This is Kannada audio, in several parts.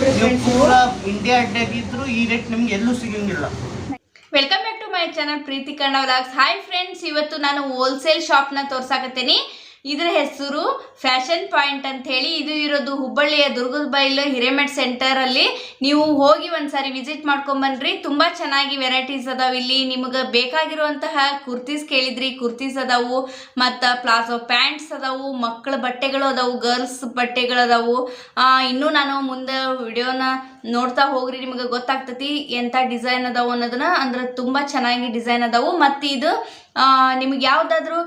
ನೋಡ್ರಿ ಫ್ರೆಂಡ್ಸ್, ಪೂರಾ ಇಂಡಿಯಾ ಅಡ್ಡಾಗಿದ್ರು ಈ ರೇಟ್ ನಿಮ್ಗೆ ಎಲ್ಲೂ ಸಿಗಂಗಿಲ್ಲ. Welcome back to my channel Preethi Kannada vlogs. Hi friends, ಇವತ್ತು ನಾನು ಹೋಲ್ಸೇಲ್ ಶಾಪ್ನ ತೋರ್ಸಾಕತ್ತೀನಿ. ಇದರ ಹೆಸರು ಫ್ಯಾಷನ್ ಪಾಯಿಂಟ್ ಅಂತ ಹೇಳಿ. ಇದು ಇರೋದು ಹುಬ್ಬಳ್ಳಿಯ ದುರ್ಗದ ಬೈಲು ಹಿರೇಮೆಟ್ ಸೆಂಟರ್ ಅಲ್ಲಿ. ನೀವು ಹೋಗಿ ಒಂದ್ಸಾರಿ ವಿಸಿಟ್ ಮಾಡ್ಕೊಂಬನ್ರಿ. ತುಂಬಾ ಚೆನ್ನಾಗಿ ವೆರೈಟೀಸ್ ಅದಾವ ಇಲ್ಲಿ. ನಿಮಗೆ ಬೇಕಾಗಿರುವಂತಹ ಕುರ್ತೀಸ್ ಕೇಳಿದ್ರಿ, ಕುರ್ತೀಸ್ ಅದಾವು, ಮತ್ತು ಪ್ಲಾಜೋ ಪ್ಯಾಂಟ್ಸ್ ಅದಾವು, ಮಕ್ಕಳ ಬಟ್ಟೆಗಳು ಅದಾವು, ಗರ್ಲ್ಸ್ ಬಟ್ಟೆಗಳು ಅದಾವು. ಇನ್ನೂ ನಾನು ಮುಂದೆ ವಿಡಿಯೋನ ನೋಡ್ತಾ ಹೋಗ್ರಿ, ನಿಮಗೆ ಗೊತ್ತಾಗ್ತತಿ ಎಂಥ ಡಿಸೈನ್ ಅದಾವು ಅನ್ನೋದನ್ನ. ಅಂದ್ರೆ ತುಂಬ ಚೆನ್ನಾಗಿ ಡಿಸೈನ್ ಅದಾವು. ಮತ್ತು ಇದು ನಿಮಗೆ ಯಾವುದಾದ್ರೂ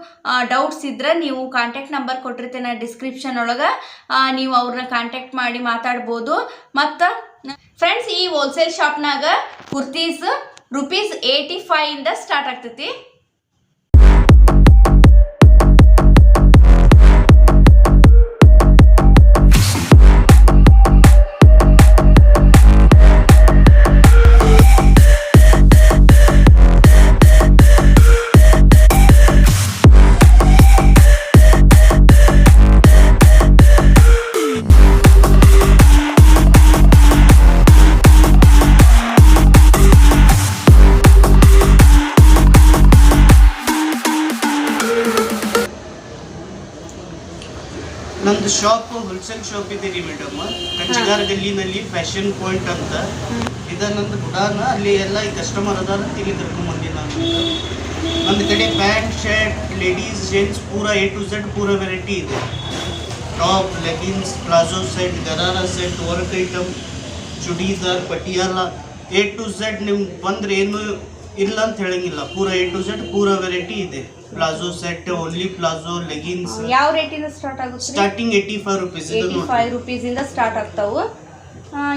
ಡೌಟ್ಸ್ ಇದ್ರೆ ನೀವು ಕಾಂಟ್ಯಾಕ್ಟ್ ನಂಬರ್ ಕೊಟ್ಟಿರ್ತೇನೆ ಡಿಸ್ಕ್ರಿಪ್ಷನ್ ಒಳಗೆ, ನೀವು ಅವ್ರನ್ನ ಕಾಂಟ್ಯಾಕ್ಟ್ ಮಾಡಿ ಮಾತಾಡ್ಬೋದು. ಮತ್ತು ಫ್ರೆಂಡ್ಸ್, ಈ ಹೋಲ್ಸೇಲ್ ಶಾಪ್ನಾಗ ಕುರ್ತೀಸ್ ₹85 ಇಂದ ಸ್ಟಾರ್ಟ್ ಆಗ್ತೈತಿ. ನಮ್ದು ಶಾಪ್ ಹೋಲ್ಸೇಲ್ ಶಾಪ್ ಇದೆ ರೀ ಮೇಡಮ್, ಕಂಚಿಗಾರ ಗಲ್ಲಿನಲ್ಲಿ ಫ್ಯಾಷನ್ ಪಾಯಿಂಟ್ ಅಂತ. ಇದ ನಂದು ಗುಡಾನ, ಅಲ್ಲಿ ಎಲ್ಲ ಈ ಕಸ್ಟಮರ್ ಅದಾರ ತಿಳಿ ಕರ್ಕೊಂಡ್ ಬಂದಿ ನಾನು. ಒಂದು ಕಡೆ ಪ್ಯಾಂಟ್ ಶರ್ಟ್ ಲೇಡೀಸ್ ಜೆಂಟ್ಸ್ ಪೂರಾ A to Z ಪೂರಾ ವೆರೈಟಿ ಇದೆ. Top, leggings, palazzo set, gharara set, work item, churidar, Patiala A to Z. ನಿಮ್ಗೆ ಬಂದ್ರೆ ಏನು ಇಲ್ಲ ಅಂತ ಹೇಳಂಗಿಲ್ಲ. ಪೂರಾ A to Z ಪೂರಾ ವೆರೈಟಿ ಇದೆ. Palazzo set, only palazzo, leggings. ಯಾವ ರೇಟಿಂದ ಸ್ಟಾರ್ಟ್ ಆಗುತ್ತೆ? ಸ್ಟಾರ್ಟಿಂಗ್ ₹85. ₹85 ಇಂದ ಸ್ಟಾರ್ಟ್ ಆಗ್ತಾವು.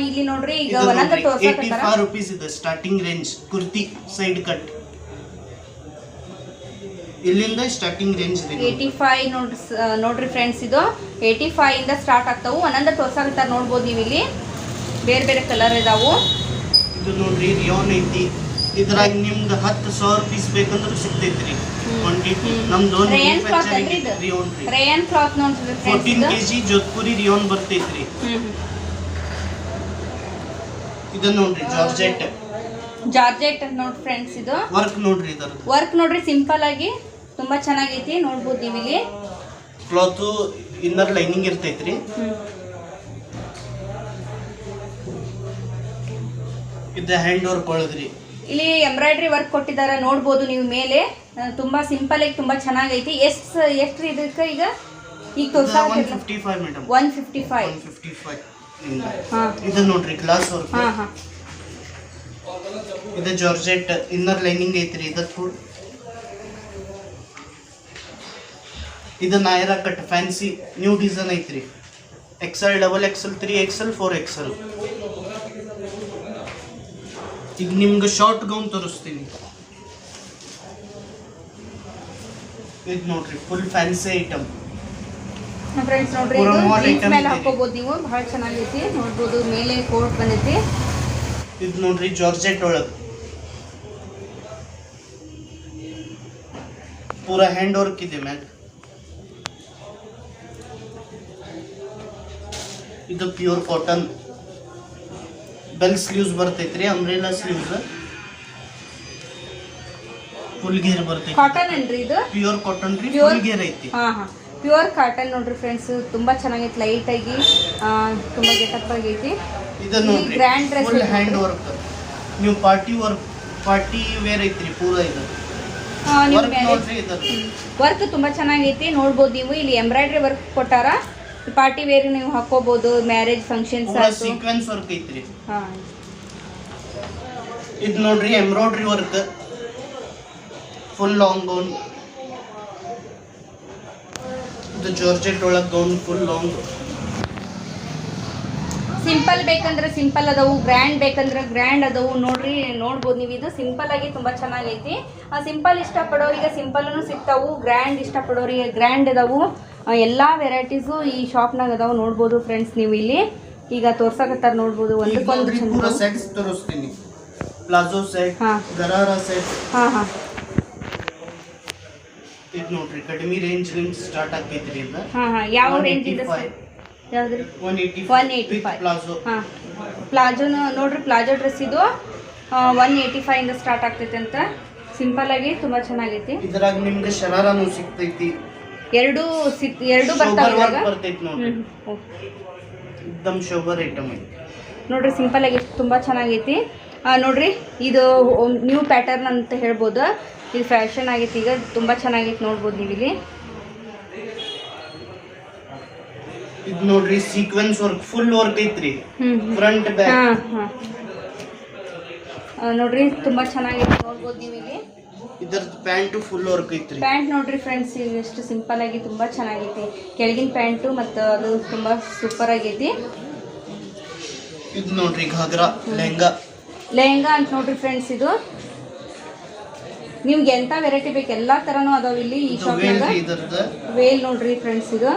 ಇಲ್ಲಿ ನೋಡ್ರಿ, ಈಗ ಒಂದೊಂದು ತೋರ್ಸಕತ್ತಾರ. ₹85 ಇದೆ starting range. Kurti side cut ಇಲ್ಲಿಂದ ಸ್ಟಾರ್ಟಿಂಗ್ ರೇಂಜ್ ಇದೆ. 85 ನೋಡ್ರಿ ಫ್ರೆಂಡ್ಸ್, ಇದು 85 ಇಂದ ಸ್ಟಾರ್ಟ್ ಆಗ್ತಾವು. ಒಂದೊಂದು ತೋರ್ಸಕತ್ತಾರ, ನೋಡ್ಬೋದು ನೀವು. ಇಲ್ಲಿ ಬೇರೆ ಬೇರೆ ಕಲರ್ ಇದಾವು. ಇದು ನೋಡ್ರಿ ರಿಯಾನ್ ಐತಿ. ಇದ್ರಾಗ ನಿಮ್ಗೆ ₹10,000 ಬೇಕಂದ್ರೆ ಸಿಗ್ತೈತ್ರಿ ಕ್ವಾಂಟಿಟಿ. ನಮ್ದು ರೇಯನ್ ಕ್ಲಾತ್ ನೋಡ್ರಿ 14 kg ಜೋಧ್ಪುರಿ ರಿಯಾನ್ ಬರ್ತೈತ್ರಿ. ಇದನ್ನ ನೋಡ್ರಿ ಜಾರ್ಜೆಟ್ ನೋಡ್ರಿ ಫ್ರೆಂಡ್ಸ್. ಇದು ವರ್ಕ್ ನೋಡ್ರಿ, ಇದರ ವರ್ಕ್ ನೋಡ್ರಿ, ಸಿಂಪಲ್ ಆಗಿ ತುಂಬಾ ಚೆನ್ನಾಗೈತಿ. ನೋಡ್ಬೋದು ನೀವು. ಇಲ್ಲಿ ಕ್ಲಾತ್ ಇನ್ನರ್ ಲೈನಿಂಗ್ ಇರ್ತೈತ್ರಿ. ಇದು ಹ್ಯಾಂಡ್ ವರ್ಕ್ ಒಳಗ್ರಿ. ಇಲ್ಲಿ ಎಂಬ್ರಾಯ್ಡ್ರಿ ವರ್ಕ್ ಕೊಟ್ಟಿದ್ದಾರೆ, ನೋಡ್ಬೋದು ನೀವು ಮೇಲೆ. ತುಂಬಾ ಸಿಂಪಲ್ ಆಗಿ ತುಂಬಾ ಚೆನ್ನಾಗೈತಿ. ಎಷ್ಟು ಇದಕ್ಕೆ ಈಗ ತೋರ್ಸಾ 155 ಮೇಡಮ್. 155. ಇದು ನೋಡ್ರಿ ಗ್ಲಾಸ್ ವರ್ಕ್. ಇದು ಜಾರ್ಜೆಟ್ ಇನ್ನರ್ ಲೈನಿಂಗ್ ಐತ್ರಿ. ಇದು ನಾಯರಾ ಕಟ್ ಫ್ಯಾನ್ಸಿ ನ್ಯೂ ಡಿಸೈನ್ ಐತ್ರಿ. XL, XXL, 3XL, 4XL. ಈಗ ನಿಮ್ಗೆ ಶಾರ್ಟ್ ಗೌನ್ ತೋರಿಸ್ತೀನಿ. ಇದು ನೋಡ್ರಿ ಫುಲ್ ಫ್ಯಾನ್ಸಿ ಐಟಮ್ ಫ್ರೆಂಡ್ಸ್. ನೋಡ್ರಿ, ಇದು ಜೀನ್ಸ್ ಮೇಲೆ ಹಾಕೋಬಹುದು ನೀವು. ಬಹಳ ಚೆನ್ನಾಗೈತಿ, ನೋಡ್ಬೋದು. ಮೇಲೆ ಕೋಟ್ ಬಂದೈತಿ. ಇದು ನೋಡ್ರಿ ಜಾರ್ಜೆಟ್ ಒಳಗೆ ಪೂರಾ ಹ್ಯಾಂಡ್ ವರ್ಕ್ ಇದೆ ಮ್ಯಾಲ್. ಇದು ಪ್ಯೂರ್ ಕಾಟನ್ ಬೆಲ್ ಸ್ಲೀವ್ಸ್ ಬರ್ತೈತ್ರಿ. ಅಂಬ್ರೆಲಾ ಸ್ಲೀವ್ಸ್, ಫುಲ್ ಗೇರ್ ಬರ್ತೈತಿ. ಕಾಟನ್ ಏನ್ರಿ ಇದು? ಪ್ಯೂರ್ ಕಾಟನ್ ರೀ, ಫುಲ್ ಗೇರ್ ಐತಿ. ಪ್ಯೂರ್ ಕಾಟನ್ ನೋಡ್ರಿ ಫ್ರೆಂಡ್ಸ್. ತುಂಬಾ ಚೆನ್ನಾಗೈತಿ, ಲೈಟ್ ಆಗಿ, ತುಂಬಾ ಗೆಟಪ್ ಆಗೈತಿ. ಇದು ನೋಡ್ರಿ grand dress, full hand work. ನೀವು ಪಾರ್ಟಿ ವೇರ್ ಐತ್ರಿ ಪೂರಾ. ಇದು ವರ್ಕ್ ತುಂಬಾ ಚೆನ್ನಾಗೈತಿ, ನೋಡ್ಬೋದು ನೀವು. ಇಲ್ಲಿ ಎಂಬ್ರಾಯ್ಡ್ರಿ ವರ್ಕ್ ಕೊಟ್ಟಾರ. ಪಾರ್ಟಿ ವೇರ್ ನೀವು ಹಾಕೋಬಹುದು, ಮ್ಯಾರೇಜ್ ಫಂಕ್ಷನ್ಸ್. ಸೀಕ್ವೆನ್ಸ್ ವರ್ಕ್ ಐತ್ರಿ. ಇದು ನೋಡ್ರಿ embroidery work, full long gown. ಇದು ಜಾರ್ಜೆಟ್ ಒಳಗೆ ಗೌನ್ ಫುಲ್ ಲಾಂಗ್. ಸಿಂಪಲ್ ಬೇಕಂದ್ರೆ ಸಿಂಪಲ್ ಅದಾವು, ಗ್ರ್ಯಾಂಡ್ ಬೇಕಂದ್ರೆ ಗ್ರ್ಯಾಂಡ್ ಅದಾವು. ನೋಡ್ರಿ, ನೋಡ್ಬೋದು ನೀವು. ಇದು ಸಿಂಪಲ್ ಆಗಿ ತುಂಬಾ ಚೆನ್ನಾಗೈತಿ. ಸಿಂಪಲ್ ಇಷ್ಟಪಡೋರಿಗೆ ಸಿಂಪಲ್ನು ಸಿಗ್ತಾವು, ಗ್ರ್ಯಾಂಡ್ ಇಷ್ಟಪಡೋರಿಗೆ ಗ್ರ್ಯಾಂಡ್ ಅದಾವು. ಎಲ್ಲ ವೆರೈಟೀಸು ಈ ಶಾಪ್ನಾಗ ಅದಾವು, ನೋಡ್ಬೋದು ಫ್ರೆಂಡ್ಸ್ ನೀವು. ಇಲ್ಲಿ ಈಗ ತೋರ್ಸಕತ್ತಾರ, ನೋಡ್ಬೋದು. ಒಂದಕ್ಕೊಂದು ಸೆಟ್ಸ್ ತೋರಿಸ್ತೀನಿ. Palazzo set, gharara set. ಇದು ನೋಡ್ರಿ ಕಡಿಮೆ ರೇಂಜ್ ಸ್ಟಾರ್ಟ್ ಆಗೈತ್ರಿ. ಯಾವ ರೇಂಜ್ ಇದೆ? ಯಾವ್ದ್ರಿ? 185 ಪ್ಲಾಜೋ. ಪ್ಲಾಜೋನ ನೋಡ್ರಿ, ಪ್ಲಾಜೋ ಡ್ರೆಸ್ ಇದು 185 ಇಂದ ಸ್ಟಾರ್ಟ್ ಆಗ್ತೈತೆ ಅಂತ. ಸಿಂಪಲ್ ಆಗಿ ತುಂಬಾ ಚೆನ್ನಾಗೈತಿ. ಇದ್ರಾಗ ನಿಮ್ಗೆ ಶರಾರನೂ ಸಿಗ್ತೈತಿ. ಎರಡು ಬರ್ತಾವ ಬರ್ತೈತಿ ನೋಡ್ರಿ. एकदम ಶೋಬರ್ ಐಟಮ್ ಐತಿ ನೋಡ್ರಿ. ಸಿಂಪಲ್ ಆಗಿ ತುಂಬಾ ಚೆನ್ನಾಗೈತಿ ನೋಡ್ರಿ. ಇದು ನ್ಯೂ ಪ್ಯಾಟರ್ನ್ ಅಂತ ಹೇಳ್ಬೋದು. ಇದು ಫ್ಯಾಷನ್ ಆಗೈತಿ ಈಗ, ತುಂಬಾ ಚೆನ್ನಾಗೈತಿ ನೋಡ್ಬೋದು ನೀವು ಇಲ್ಲಿ. ಇದು ನೋಡ್ರಿ ಸೀಕ್ವೆನ್ಸ್ ವರ್ಕ್, ಫುಲ್ ವರ್ಕ್ ಐತ್ರಿ, ಫ್ರಂಟ್ ಬ್ಯಾಕ್. ನೋಡ್ರಿ ತುಂಬಾ ಚೆನ್ನಾಗೈತಿ ನೋಡ್ಬೋದು ನೀವು ಇಲ್ಲಿ. ಇದರ ಪ್ಯಾಂಟ್ ಫುಲ್ ವರ್ಕ್ ಐತ್ರಿ. ಪ್ಯಾಂಟ್ ನೋಡ್ರಿ ಫ್ರೆಂಡ್ಸ್, ಎಷ್ಟು ಸಿಂಪಲ್ ಆಗಿ ತುಂಬಾ ಚೆನ್ನಾಗೈತಿ. ಕೆಳಗಿನ ಪ್ಯಾಂಟು ಮತ್ತು ಅದು ತುಂಬಾ ಸೂಪರ್ ಆಗೈತಿ. ಇದು ನೋಡ್ರಿ ಘಾಗ್ರಾ ಲೆಹಂಗಾ ಅಂತ ನೋಡ್ರಿ ಫ್ರೆಂಡ್ಸ್. ಇದು ನಿಮ್ಗೆ ಎಂತ ವೆರೈಟಿ ಬೇಕು ಎಲ್ಲಾ ತರನೂ ಅದಾವ ಇಲ್ಲಿ ಈ ಶಾಪ್ನಾಗ. ವೇಲ್ ನೋಡ್ರಿ ಫ್ರೆಂಡ್ಸ್. ಇದು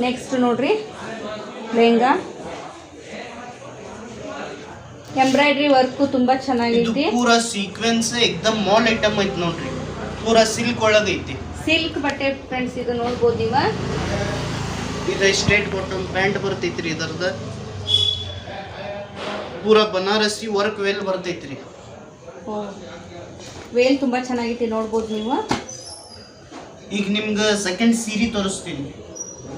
ನೆಕ್ಸ್ಟ್ ನೋಡ್ರಿ ಲೆಹಂಗಾ, ಎಂಬ್ರಾಯ್ಡ್ರಿ ವರ್ಕು ತುಂಬಾ ಚೆನ್ನಾಗೈತಿ. ಪೂರಾ ಸೀಕ್ವೆನ್ಸ್ एकदम ಮಾಲ್ ಐಟಮ್ ಐತಿ ನೋಡ್ರಿ. ಪೂರಾ ಸಿಲ್ಕ್ ಒಳಗ ಐತಿ, ಸಿಲ್ಕ್ ಬಟ್ಟೆ ಫ್ರೆಂಡ್ಸ್. ಇದು ನೋಡ್ಬೋದು ನೀವು. ಇದು ಸ್ಟ್ರೇಟ್ ಬಾಟಮ್ ಪ್ಯಾಂಟ್ ಬರ್ತೈತ್ರಿ. ಇದರದ ಪೂರಾ ಬನಾರಸಿ ವರ್ಕ್ ವೇಲ್ ಬರ್ತೈತ್ರಿ. ವೇಲ್ ತುಂಬಾ ಚೆನ್ನಾಗೈತಿ ನೋಡ್ಬೋದು ನೀವು. ಈಗ ನಿಮ್ಗೆ ಸೆಕೆಂಡ್ ಸೀರೆ ತೋರಿಸ್ತೀನಿ.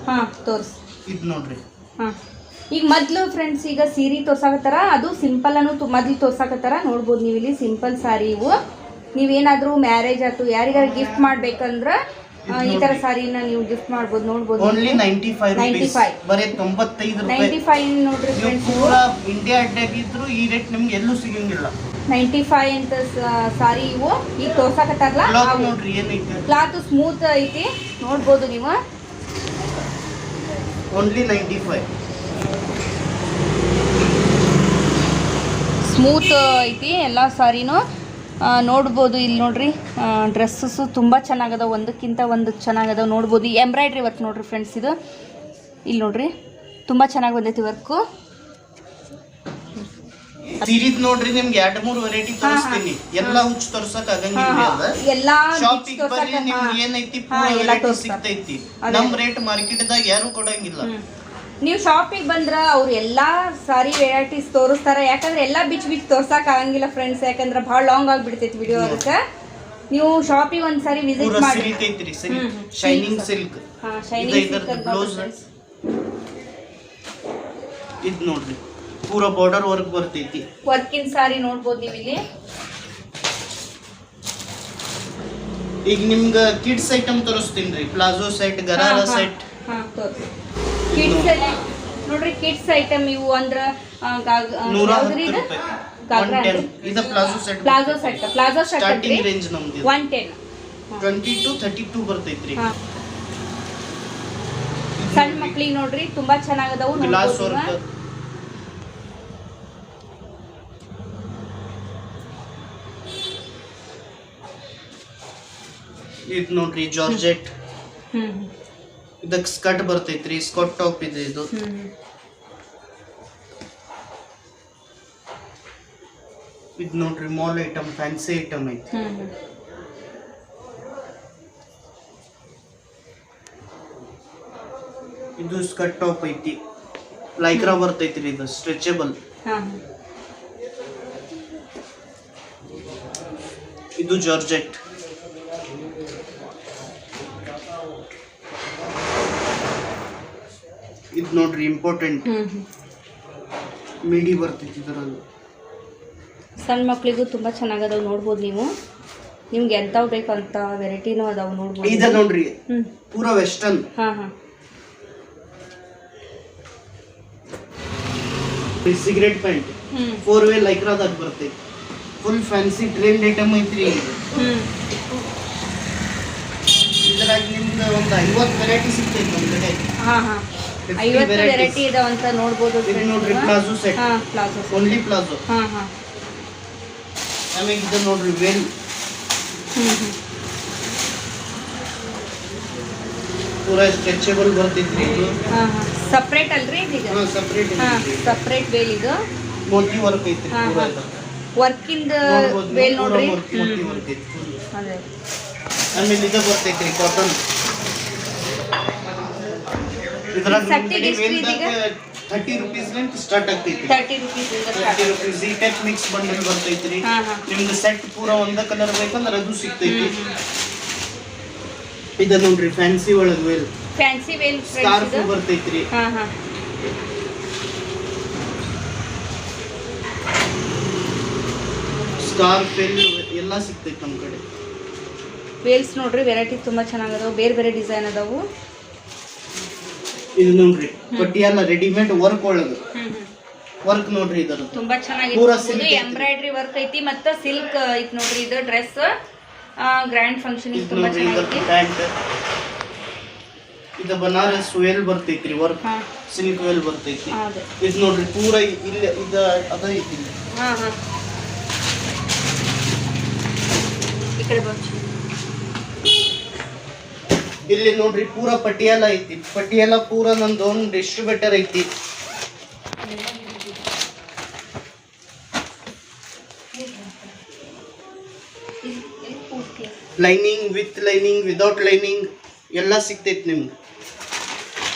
ಹಾ ತೋರಿಸಿ. ಇದು ನೋಡ್ರಿ. ಹಾ ಈಗ ಮೊದಲು ಫ್ರೆಂಡ್ಸ್ ಈಗ ಸೀರೆ ತೋರ್ಸಾಕತ್ತಾರ, ಅದು ಸಿಂಪಲ್ ಅನ್ನು ಮೊದಲು ತೋರ್ಸಾಕತ್ತಾರ ನೋಡ್ಬೋದು ನೀವು ಇಲ್ಲಿ. ಸಿಂಪಲ್ ಸಾರಿ ಇವು. ನೀವೇನಾದ್ರೂ ಮ್ಯಾರೇಜ್ ಆಯ್ತು ಯಾರಿಗಾರ ಗಿಫ್ಟ್ ಮಾಡ್ಬೇಕಂದ್ರ ಈ ತರ ಸಾರಿನ ನೀವು ಗಿಫ್ಟ್ ಮಾಡ್ಬೋದು ನೋಡ್ಬೋದು. ಓನ್ಲಿ 95 ಬರೀ 95 ರೂಪಾಯಿ. 95 ನೋಡ್ರಿ ಫ್ರೆಂಡ್ಸ್. ಪೂರಾ ಇಂಡಿಯಾ ಅಡ್ಡಾಗಿದ್ರು ಈ ರೇಟ್ ನಿಮ್ಗೆ ಎಲ್ಲೂ ಸಿಗಂಗಿಲ್ಲ. 95 ಅಂತ ಸಾರಿ ಇವು ಈಗ ತೋರ್ಸಾಕತ್ತಾರಲ್ಲ. ನೋಡ್ರಿ ಏನೈತೆ, ಕ್ಲಾತ್ ಸ್ಮೂತ್ ಐತಿ ನೋಡ್ಬೋದು ನೀವು. ಓನ್ಲಿ 95. ಸ್ಮೂತ್ ಐತಿ ಎಲ್ಲ ಸಾರಿನೂ ನೋಡ್ಬೋದು. ಇಲ್ಲಿ ನೋಡ್ರಿ ಡ್ರೆಸ್ಸಸ್ಸು ತುಂಬ ಚೆನ್ನಾಗದ, ಒಂದಕ್ಕಿಂತ ಒಂದು ಚೆನ್ನಾಗದ ನೋಡ್ಬೋದು. ಎಂಬ್ರಾಯ್ಡ್ರಿ ವರ್ಕ್ ನೋಡ್ರಿ ಫ್ರೆಂಡ್ಸ್. ಇದು ಇಲ್ಲಿ ನೋಡ್ರಿ ತುಂಬ ಚೆನ್ನಾಗಿ ಬಂದೈತಿ ವರ್ಕು. ಸೀರೀಸ್ ನೋಡ್ರಿ ನಿಮ್ಗೆ 2-3 ವೆರೈಟಿ ತೋರಿಸ್ತೀನಿ. ಎಲ್ಲ ಹುಚ್ಚ ತೋರ್ಸಕ್ ಆಗಂಗಿಲ್ಲ. ಎಲ್ಲಾ ಶಾಪಿಂಗ್ ಬರ್ರಿ ನಿಮ್ಗೆ ಏನೈತಿ ಪೂರಾ ವೆರೈಟಿ ಸಿಗ್ತೈತಿ. ನಮ್ ರೇಟ್ ಮಾರ್ಕೆಟ್ ದಾಗ ಯಾರು ಕೊಡಂಗಿಲ್ಲ. ನೀವು ಶಾಪಿಗೆ ಬಂದ್ರ ಅವ್ರು ಎಲ್ಲಾ ಸಾರಿ ವೆರೈಟೀಸ್ ತೋರಿಸ್ತಾರ. ಯಾಕಂದ್ರೆ ಎಲ್ಲಾ ಬಿಚ್ ತೋರ್ಸಕ್ ಆಗಂಗಿಲ್ಲ ಫ್ರೆಂಡ್ಸ್, ಯಾಕಂದ್ರೆ ಭಾಳ ಲಾಂಗ್ ಆಗಿಬಿಡ್ತೈತಿ ವಿಡಿಯೋ. ಅದಕ್ಕೆ ನೀವು ಶಾಪಿಗೆ ಒಂದ್ಸಾರಿ ವಿಸಿಟ್ ಮಾಡಿ. Shining silk. Shining silk. ಇದು ನೋಡ್ರಿ ಪೂರಾ ಬಾರ್ಡರ್ ವರ್ಕ್ ಬರ್ತೈತಿ. ವರ್ಕಿನ್ ಸಾರಿ ನೋಡ್ಬೋದು ನೀವು ಇಲ್ಲಿ. ಈಗ ನಿಮ್ಗ ಕಿಡ್ಸ್ ಐಟಮ್ ತೋರಿಸ್ತೀನಿ. Palazzo set, gharara set. Kids ನೋಡ್ರಿ, ಕಿಡ್ಸ್ ಐಟಮ್ ಇವು ಅಂದ್ರ ಪ್ಲಾಜೋ ಸೆಟ್ ಸ್ಟಾರ್ಟಿಂಗ್ ರೇಂಜ್ ನಮ್ದು 110 20 to 32 ಬರ್ತೈತ್ರಿ. ಸಣ್ಣ ಮಕ್ಳಿಗೆ ನೋಡ್ರಿ ತುಂಬಾ ಚೆನ್ನಾಗದವು. Glass work. ಇದು ನೋಡ್ರಿ ಜಾರ್ಜೆಟ್. ಇದಕ್ಕೆ ಸ್ಕರ್ಟ್ ಬರ್ತೈತ್ರಿ, ಸ್ಕರ್ಟ್ ಟಾಪ್ ಇದೆ ಇದು. ಇದು ನೋಡ್ರಿ ಮಾಲ್ ಐಟಮ್, ಫ್ಯಾನ್ಸಿ ಐಟಮ್ ಐತಿ. ಇದು ಸ್ಕರ್ಟ್ ಟಾಪ್ ಐತಿ, ಲೈಕ್ರಾ ಬರ್ತೈತ್ರಿ. ಇದು ಸ್ಟ್ರೆಚಬಲ್. ಇದು ಜಾರ್ಜೆಟ್. ಇದು ನೋಡ್ರಿ ಇಂಪಾರ್ಟೆಂಟ್ ಮಿಡಿ ಬರ್ತೈತಿ. ಇದರಲ್ಲಿ ಸಣ್ಣ ಮಕ್ಳಿಗೂ ತುಂಬಾ ಚೆನ್ನಾಗದಾವ್ ನೋಡ್ಬೋದು ನೀವು. ನಿಮ್ಗೆ ಎಂತಾವ್ ಬೇಕು ಅಂತ ವೆರೈಟಿನೂ ಅದಾವ ನೋಡ್ಬೋದು. ಇದು ನೋಡ್ರಿ ಪೂರಾ ವೆಸ್ಟರ್ನ್. ಸಿಗರೇಟ್ ಪ್ಯಾಂಟ್ 4-way ಲೈಕ್ರಾದಾಗ ಬರ್ತೈತಿ. ಫುಲ್ ಫ್ಯಾನ್ಸಿ ಟ್ರೆಂಡ್ ಐಟಮ್ ಐತ್ರಿ. ಇದ್ರಾಗ ನಿಮ್ಗೆ ಒಂದು 50 ವೆರೈಟಿ ಸಿಗ್ತೈತಿ ನಮ್ಮ ಕಡೆ. 50 ವೆರೈಟಿ ಇದಾವ ಅಂತ ನೋಡ್ಬೋದು. ಇದು ನೋಡ್ರಿ ಪ್ಲಾಜೋ ಸೆಟ್. Only palazzo. ಆಮೇಲೆ ಇದು ನೋಡ್ರಿ ವೇಲ್. ಪೂರಾ ಸ್ಟ್ರೆಚಬಲ್ ಬರ್ತೈತ್ರಿ. ಇದು ಸಪ್ರೇಟ್ ಅಲ್ರಿ ಇದೀಗ? Separate veil. ಇದು ಮೋತಿ ವರ್ಕ್ ಐತ್ರಿ. ಪೂರಾ ವರ್ಕಿಂದ ವೇಲ್ ನೋಡ್ರಿ. ಮೋತಿ ವರ್ಕ್ ಐತಿ. ಆಮೇಲೆ ಇದು ಬರ್ತೈತ್ರಿ ಕಾಟನ್. ಇದ್ರಾಗ 30 rupees ಸ್ಟಾರ್ಟ್ ಆಗ್ತೈತಿ. 30 rupees ಇಂದ 30 rupees ಈ ಟೈಪ್ ಮಿಕ್ಸ್ ಬಂಡಲ್ ಬರ್ತೈತ್ರಿ. ನಿಮ್ದು ಸೆಟ್ ಪೂರ ಒಂದ ಕಲರ್ ಬೇಕಂದ್ರೆ ಅದು ಸಿಗ್ತೈತಿ. ಇದ ನೋಡ್ರಿ ಫ್ಯಾನ್ಸಿ ಒಳಗ ವೇಲ್, ಫ್ಯಾನ್ಸಿ ವೇಲ್ ಸ್ಕಾರ್ಫ್ ಬರ್ತೈತ್ರಿ. ಸ್ಕಾರ್ಫ್ ಎಲ್ಲ ಸಿಗ್ತೈತಿ ನಮ್ಮ ಕಡೆ. ವೇಲ್ಸ್ ನೋಡ್ರಿ ವೆರೈಟಿ ತುಂಬಾ ಚೆನ್ನಾಗದಾವ, ಬೇರೆ ಬೇರೆ ಡಿಸೈನ್ ಅದಾವು. ಇದು ನೋಡ್ರಿ ಪಟಿಯಾಲ ರೆಡಿಮೇಡ್ ವರ್ಕ್ ಒಳಗ ವರ್ಕ್ ನೋಡ್ರಿ ಇದರ ತುಂಬಾ ಚೆನ್ನಾಗಿದೆ. ಎಂಬ್ರಾಯ್ಡ್ರಿ ವರ್ಕ್ ಐತಿ ಮತ್ತೆ ಸಿಲ್ಕ್ ಐತಿ ನೋಡ್ರಿ. ಇದು ಡ್ರೆಸ್ ಗ್ರ್ಯಾಂಡ್ ಫಂಕ್ಷನ್ ಗೆ ತುಂಬಾ ಚೆನ್ನಾಗೈತಿ. ಇದು ಬನಾರಸ್ ವೇಲ್ ಬರ್ತೈತ್ರಿ ವರ್ಕ್, ಸಿಲ್ಕ್ ವೇಲ್ ಬರ್ತೈತಿ. ಇದು ನೋಡ್ರಿ ಪೂರ ಇಲ್ಲಿ ಇದ ಅದ ಐತಿ. ಈ ಕಡೆ ಬನ್ನಿ. ಇಲ್ಲಿ ನೋಡ್ರಿ ಪೂರ ಪಟಿಯಾಲ ಐತಿ. ಪಟಿಯಾಲ ಪೂರ ನಂದು ಒಂದು ಡಿಸ್ಟ್ರಿಬ್ಯೂಟರ್ ಐತಿ. Lining with lining without lining ಎಲ್ಲ ಸಿಗ್ತೈತಿ ನಿಮ್ಗೆ.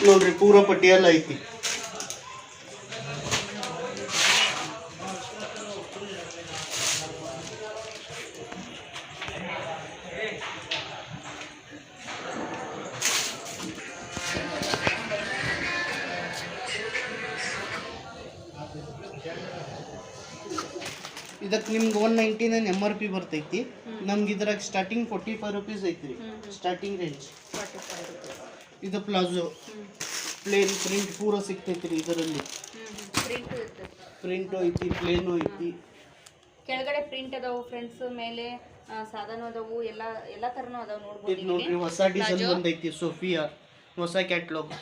ನೋಡ್ರಿ ಪೂರ ಪಟಿಯಾಲ ಐತಿ. ಇದಕ್ಕೆ ನಿಮ್ಗೆ 199 MRP ಬರ್ತೈತಿ. ನಮ್ಗೆ ಇದ್ರಾಗ ಸ್ಟಾರ್ಟಿಂಗ್ 45 rupees ಐತ್ರಿ ಸ್ಟಾರ್ಟಿಂಗ್ ರೇಂಜ್. ಇದು ಪ್ಲಾಜೋ ಪ್ಲೇನ್ ಪ್ರಿಂಟ್ ಪೂರ ಸಿಗ್ತೈತ್ರಿ. ಇದರಲ್ಲಿ ಪ್ರಿಂಟು ಐತಿ, ಪ್ಲೇನು ಐತಿ. ಕೆಳಗಡೆ ಪ್ರಿಂಟ್ ಅದಾವು ಫ್ರೆಂಡ್ಸ್, ಮೇಲೆ ಸಾಧಾನ ಅದಾವು, ಎಲ್ಲ ತರನೂ ಅದಾವು ನೋಡ್ಬೋದು. ಇದು ನೋಡ್ರಿ ಹೊಸ ಡಿಸೈನ್ ಬಂದೈತಿ. ಸೋಫಿಯಾ ಹೊಸ ಕ್ಯಾಟ್ಲಾಗ್.